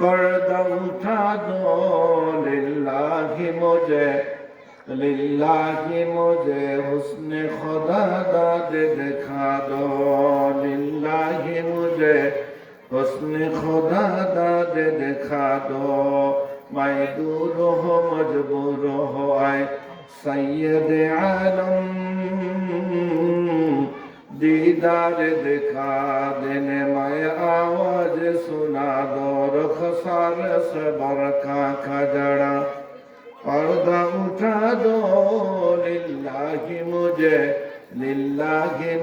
पर्दा उठा दो लिल्लाहि मुझे हुस्न खुदा दाद दिखा दो लिल्लाहि मुझे हुस्न खुदा दाद दिखा दो मैं दूर हो मजबूर हो आए सैयद आलम दीदार दिखा देने मैं आवाज सुना दो रुखसार से बरका का जड़ा पर्दा उठा दो लिल्लाहि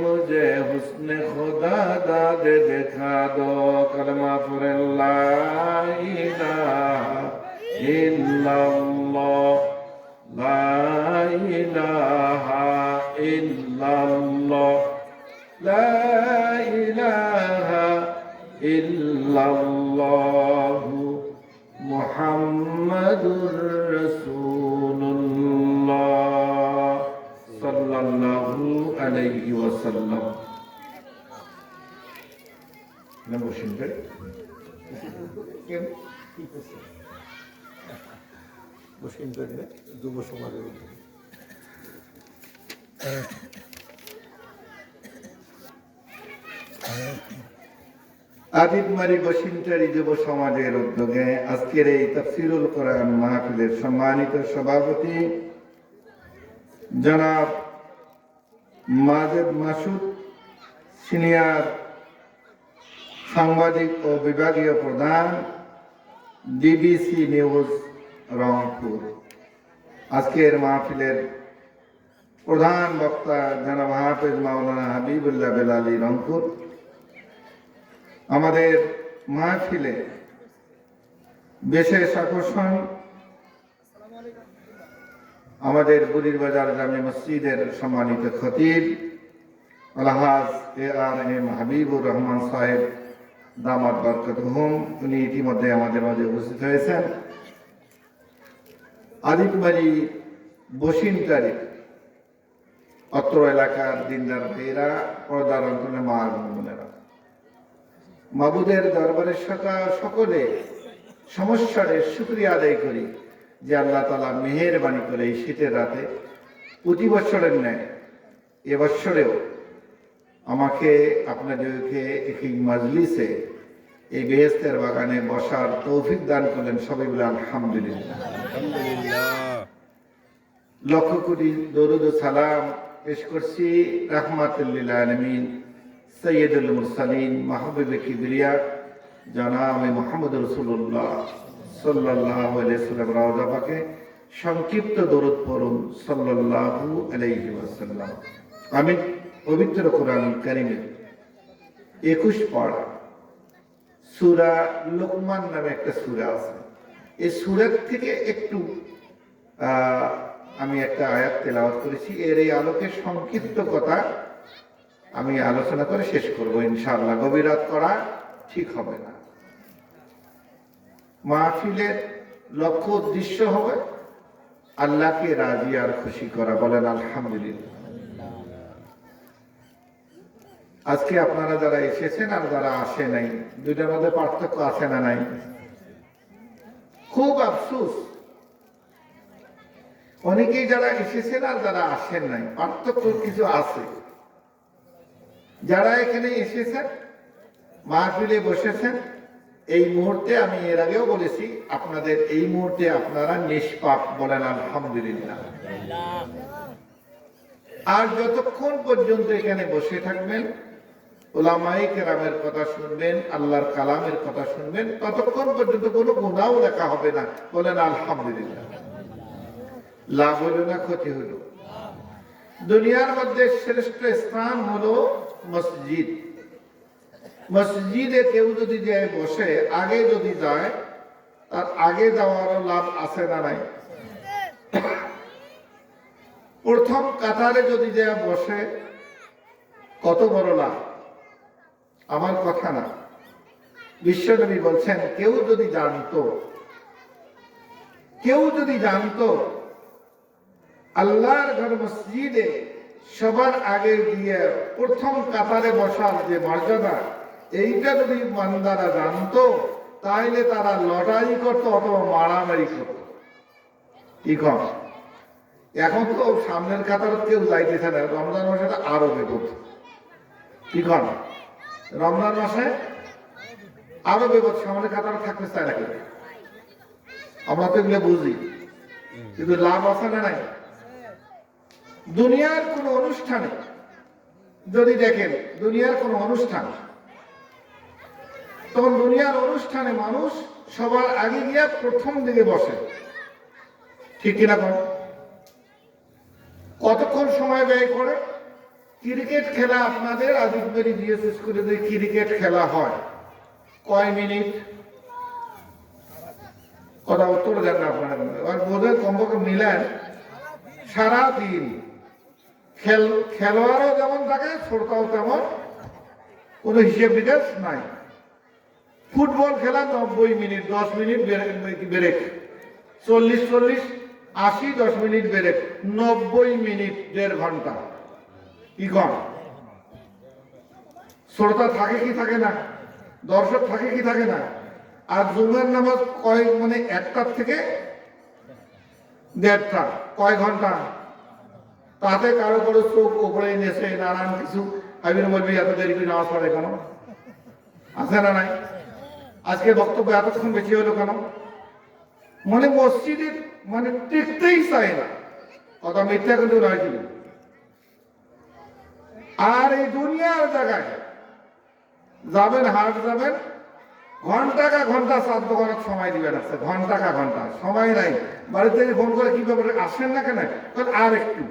मुझे हुस्न खुदा दाद दिखा दो कलमा पढ़े ला इलाहा इल्लल्लाह ला इलाहा इल्लल्लाह ला इलाहा इल्लल्लाह मुहम्मदुर रसूलुल्लाह सल्लल्लाहु अलैहि वसल्लम না বসেন রে বসেন রে যুব সমাজের আদিতমারি বসিন্টারি যুব সমাজের উদ্যোগে আজকের এই তাফসীরুল কোরআন মাহফিলের সম্মানিত সভাপতি জনাব মাজেদ মাসুদ সিনিয়র সাংবাদিক ও বিভাগীয় প্রধান ডিবিসি নিউজ রংপুর আজকের মাহফিলের প্রধান বক্তা জনাব হাফেজ মাওলানা হাবিবুল্লাহ বেলালী রংপুর আমাদের মাহফিলে বিশেষ আকর্ষণ আমাদের বুড়িরবাজার জামে মসজিদের সম্মানিত খতিব আলহাজ ARM হাবিবুর রহমান সাহেব দামাত বরকতুহুম উনি ইতিমধ্যে আমাদের মাঝে উপস্থিত হয়েছেন আদিতমারি বসিনটারি অত্র এলাকার দিনদার ভাইরা পর্দার অন্তরে মা বোনেরা মাবুদের দরবারে সকলে সমস্যার শুকরিয়া আদায় করি যে আল্লাহ তাআলা মেহেরবানি করে এই শীতের রাতে প্রতি বছরের ন্যায় এবছরেও আমাকে আপনাদেরকে এই মাজলিসে এই বেহেশতের বাগানে বসার তৌফিক দান করলেন সবাই বলে আলহামদুলিল্লাহ লক্ষ কোটি দরুদ ও সালাম পেশ করছি রাহমাতুল লিল আলামিন সৈয়দুল মুরসালিন মাহবুবে কিবরিয়া জনাব মুহাম্মদ রাসূলুল্লাহ সাল্লাল্লাহু আলাইহি ওয়াসাল্লাম রওজা পাকে সংক্ষিপ্ত দরুদ পড়ুন সাল্লাল্লাহু আলাইহি ওয়াসাল্লাম আমি পবিত্র কোরআন কারীমের 21 পারা সূরা লুকমান নামে একটা সূরা আছে এই সূরা থেকে একটু আমি একটা আয়াত তেলাওয়াত করেছি এর এই আলোকে সংক্ষিপ্ত কথা আমি আলোচনা করে শেষ করব ইনশাআল্লাহ গভীরাত করা ঠিক হবে না মাহফিলের লক্ষ্য উদ্দেশ্য হবে আল্লাহকে রাজি আর খুশি করা বলেন আলহামদুলিল্লাহ আজকে আপনারা যারা এসেছেন আর যারা আসে নাই দুইটার মধ্যে পার্থক্য আছে না নাই খুব আফসোস অনেকেই যারা এসেছেন আর যারা আসেন নাই পার্থক্য কিছু আছে যারা এখানে এসেছেন মাহফিলে বসেছেন এই মুহূর্তে আমি এর আগেও বলেছি আপনাদের এই মুহূর্তে আপনারা নিষ্পাপ বলেন আলহামদুলিল্লাহ আর যতক্ষণ পর্যন্ত এখানে বসে থাকবেন উলামায়ে কেরামের কথা শুনবেন আল্লাহর কালামের কথা শুনবেন ততক্ষণ পর্যন্ত কোনো গুনাহও লেখা হবে না বলেন আলহামদুলিল্লাহ লাভ হলো না ক্ষতি হলো দুনিয়ার মধ্যে শ্রেষ্ঠ স্থান হলো মসজিদ মসজিদে কেউ যদি যায় বসে আগে যদি যায় তার আগে যাওয়ারও লাভ আছে না নাই প্রথম কাতারে যদি যায় বসে কত বড় লাভ আমার কথা না বিশ্বনবী বলছেন কেউ যদি জানতো আল্লাহর ঘর মসজিদে সবার আগে গিয়ে প্রথম কাতারে বসার যে মর্যাদা এইটা যদি বান্দারা জানতো তাইলে তারা লটারি করতো অথবা মারামারি করতো। কি কম, এখন তো সামনের কাতার কেউ যাইতেছে না, রমজান মাসে আরো বিপদ। কি কম, রমজান মাসে আরো বিপদ, সামনের কাতার থাকতে চায় না কেউ। আমরা তো এগুলো বুঝি, কিন্তু লাভ আছে না নাই? দুনিয়ার কোন অনুষ্ঠানে যদি দেখেন, দুনিয়ার কোন অনুষ্ঠান, তখন দুনিয়ার অনুষ্ঠানে মানুষ সবার আগে গিয়া প্রথম দিকে বসে, ঠিক কিনা? কতক্ষণ সময় ব্যয় করে? ক্রিকেট খেলা আপনাদের আদিবাড়ি জিএস স্কুলে যে ক্রিকেট খেলা হয়, কয় মিনিট? কথা উত্তর দেন না আপনারা, আর বোধহয় কমপক্ষে মিলেন সারাদিন। খেলোয়াড়ও যেমন থাকে, শ্রোতাও তেমন, কোনো হিসেব নিকাশ নাই। ফুটবল খেলা 90 minute, 10 minute break, 40, 80, 10 minute break, 90 minute, 1.5 ঘন্টা। কি কম, শ্রোতা থাকে কি থাকে না, দর্শক থাকে কি থাকে না। আর জুমার নামাজ মানে 1টার থেকে 1.5টা, কয় ঘন্টা? তাতে কারো কারো চোখ ওপরে নেছে, নানান কিছু। আমি বলবি এত দেরি করে নামাজ পড়ে কেন? আছে না নাই? আজকে বক্তব্য এতক্ষণ বেশি হলো কেন? মানে মসজিদে মানে টিকতেই চায় না, কথা মিথ্যা কিন্তু নয়। আর এই দুনিয়ার জায়গায় যাবেন, হাট যাবেন, ঘন্টা ঘন্টা শ্রাদ্ধ করার সময় দিবেন, আছে ঘন্টা ঘন্টা সময় নাই। বাড়িতে ফোন করে কি ব্যাপারে আসেন না কেন? আর একটু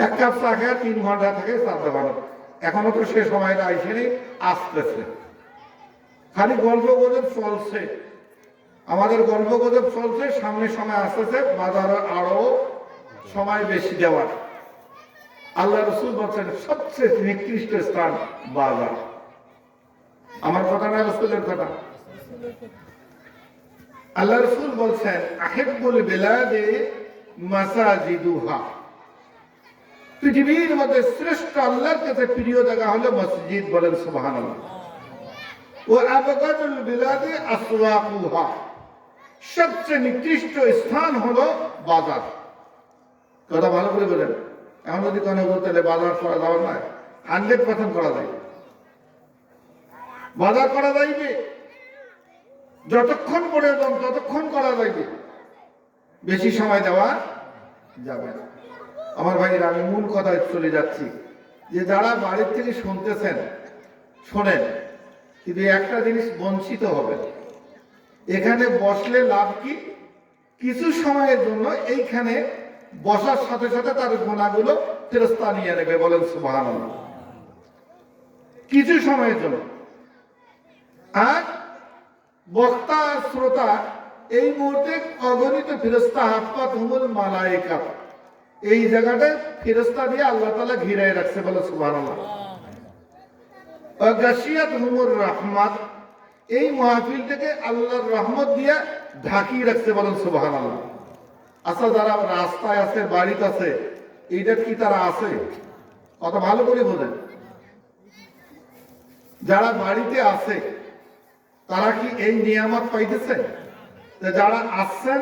1 কাপ চা খেয়ে 3 ঘন্টা থেকে শ্রাদ্ধ করার, এখনো তো সে সময়টা আইসেনি, আসতেছে। খালি গল্প গুজব চলছে, আমাদের গল্প গুজব চলছে, সামনে সময় আসতেছে বাজার আরো সময় বেশি দেওয়ার। আল্লাহ রসুল বলছেন সবচেয়ে নিকৃষ্ট স্থান বাজার। আমার কথা না, রসুলের কথা। আল্লাহ রসুল বলছেন আহিব্বুল বিলাদে মাসাজিদুহা, পৃথিবীর মধ্যে শ্রেষ্ঠ আল্লাহর কাছে প্রিয় জায়গা হলো মসজিদ। বলেন সুবহানাল্লাহ। ও আবগাদুল বিলাদে আসওয়াকুহা, সবচেয়ে নিকৃষ্ট স্থান হলো বাজার। কথা ভালো করে বলেন। এখন যদি কোনো তাহলে বাজার করা যাবে না, 100% করা যায়। বাজার করা যাইবে, যতক্ষণ প্রয়োজন ততক্ষণ করা যাইবে, বেশি সময় দেওয়া যাবে না। আমার ভাইয়ের, আমি মূল কথায় চলে যাচ্ছি, যে যারা বাড়ির থেকে শুনতেছেন শোনেন, কিন্তু একটা জিনিস বঞ্চিত হবে। এখানে বসলে লাভ কি? কিছু সময়ের জন্য এইখানে বসার সাথে সাথে তার গুণাগুলো ফেরেশতা নিয়ে নেবে। বলেন সুবহানাল্লাহ। কিছু সময়ের জন্য। আর বক্তা শ্রোতা এই মুহূর্তে অগণিত ফেরেশতা, হাফাত হুমুল মালায়েকা, এই জায়গাটায় ফেরেশতা দিয়ে আল্লাহ তাআলা ঘিরে রাখছে। বলে সুবহানাল্লাহ। গাশিয়াত হুমুর রাহমাত, এই মাহফিলটাকে আল্লাহর রহমত দিয়ে ঢাকিয়ে রাখছে। বলেন সুবহানাল্লাহ। আচ্ছা, যারা রাস্তায় আছে, বাড়িতে আছে, এইটা কি তারা আছে? কত ভালো করে বোঝেন। যারা বাড়িতে আছে তারা কি এই নিয়ামত পাইতেছে? যারা আসছেন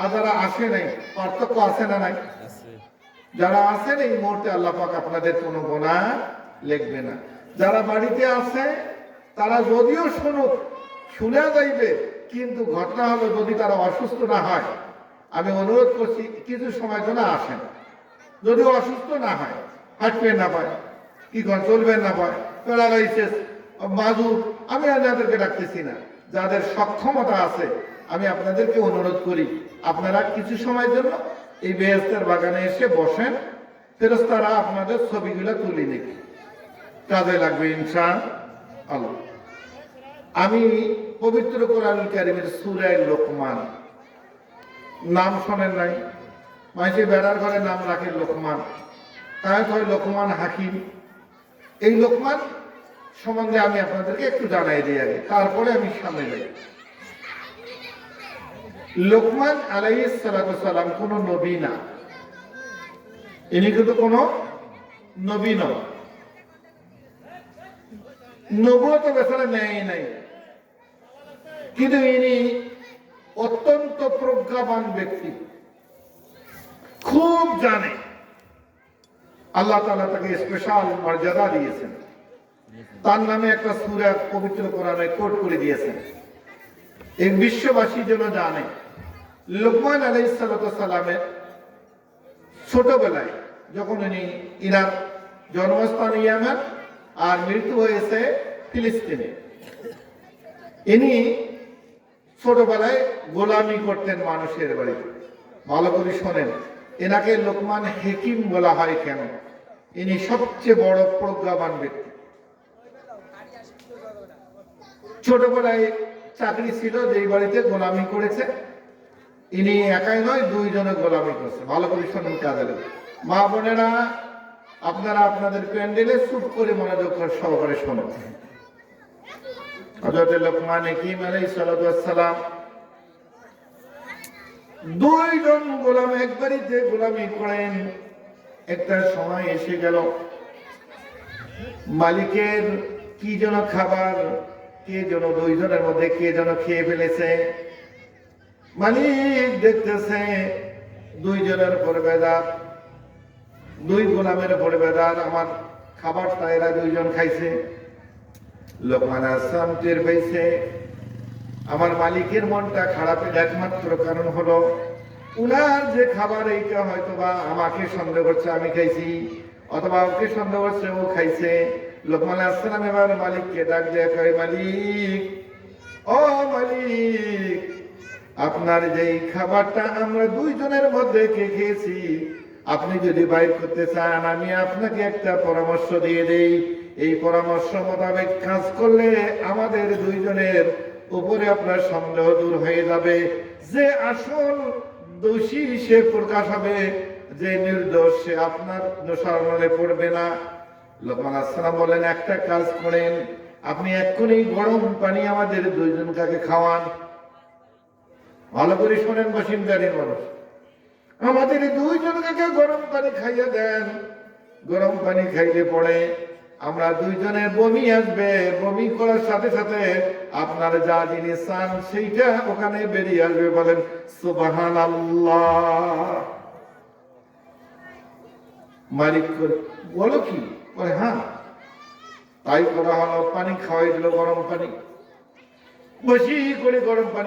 আর যারা আসে নাই, পার্থক্য আছে না নাই? যারা আছেন এই মুহূর্তে আল্লাহ পাক আপনাদের কোনো গুনাহ লিখবে না। যারা বাড়িতে আছে তারা যদিও শুনে যাইবে, কিন্তু ঘটনা হলো যদি তারা অসুস্থ না হয়, আমি অনুরোধ করছি কিছু সময় জন্য আসেন। যদি অসুস্থ না হয়, হাঁটবেন না পায়, কি চলবেন না পায়, প্যারালাইসিস, মাজুর, আমি আপনাদেরকে ডাকতেছি না, যাদের সক্ষমতা আছে আমি আপনাদেরকে অনুরোধ করি আপনারা কিছু সময়ের জন্য এই বেহেশতের বাগানে এসে বসেন, ফেরেশতারা আপনাদের ছবিগুলো তুলে নিক, কাজে লাগবে ইনশাআল্লাহ। আমি পবিত্র কোরআনুল কারীমের সূরা লোকমান, নাম শোনেন নাই? মাইসে বেড়ার ঘরে নাম রাখে লোকমান, তাই হয় লোকমান হাকিম। এই লোকমান সম্বন্ধে আমি আপনাদেরকে একটু জানাই দিই আগে, তারপরে আমি সামনে যাই। লোকমান আলাইহিস সালাতু সালাম কোন নবী না, ইনি কিন্তু কোন নবী নয়, নবুয়ত বেচারা নেয় নাই। কিন্তু ইনি অত্যন্ত প্রজ্ঞাবান ব্যক্তি, খুব জানে। আল্লাহ তাআলা তাকে স্পেশাল মর্যাদা দিয়েছেন, তার নামে একটা সূরা পবিত্র কোরআনে কোট করে দিয়েছেন, এই বিশ্ববাসী যেন জানে। লোকমান আলাইহিস সালামের ছোটবেলায় যখন ইনার জন্মস্থান ইয়ামান আর মৃত্যু হয়েছে ফিলিস্তিনে, ইনি ছোটবেলায় গোলামি করতেন মানুষের বাড়িতে। ভালো করে শোনেন, এনাকে লোকমান হেকিম বলা হয় কেন? ইনি সবচেয়ে বড় প্রজ্ঞাবান ব্যক্তি। ছোটবেলায় চাকরি ছিল, যেই বাড়িতে গোলামি করেছে, ইনি একাই নয়, দুইজনে গোলামি করছে। ভালো করে শোনেন কাজে। মা বোনেরা, আপনারা আপনাদের প্যান্ডেলে চুপ করে মনোযোগ সহকারে শোনেন। হযরত লোকমান হাকিম আলাইহিস সালাম দুইজন গোলাম এক বাড়িতে গোলামি করেন। একটা সময় এসে গেল, মালিকের কি যেন খাবার, কে যেন দুইজনের মধ্যে কে যেন খেয়ে ফেলেছে। মালিক দেখতেছে দুইজনের পর বেদাত, দুই গোলামের পর বেদাত, আমার খাবারটা এরা দুইজন খাইছে। লোকমান আসলাম টের পেয়েছে আমার মালিকের মনটা খারাপের একমাত্র কারণ হলো উনার যে খাবার, এইটা হয়তো বা আমাকে সন্দেহ করছে আমি খাইছি, অথবা ওকে সন্দেহ করছে ও খাইছে। লোকমান আসলাম এবার মালিককে ডাক দিয়ে কয়, মালিক, ও মালিক, আপনার যেই খাবারটা আমরা দুইজনের মধ্যে কে খেয়েছি, আপনি যদি বাইর করতে চান, আমি আপনাকে একটা পরামর্শ দিয়ে দেই। এই পরামর্শ মোতাবেক কাজ করলে আমাদের দুইজনের উপরে আপনার সন্দেহ দূর হয়ে যাবে। যে আসল দোষী সে প্রকাশ হবে, যে নির্দোষ সে আপনার দোষারোপণে পড়বে না। লোকমান আসসালাম বলেন, একটা কাজ করেন, আপনি এক্ষুনি গরম পানি আমাদের দুইজনকে খাওয়ান। ভালো করে শোনেন বাসিন্দারের মানুষ, আমাদের দুইজনকে গরম পানি খাইয়ে দেন। গরম পানি খাইলে পড়ে আমরা দুইজনের বমি আসবে, বমি করার সাথে সাথে আপনার যা জিনিস চান সেইটা ওখানে বেরিয়ে আসবে। বলেন সুবহানাল্লাহ। মালিক বলো কি? বলে হ্যাঁ। তাই করা হলো, পানি খাওয়াই দিল, গরম পানি, বসি করে গরম পানি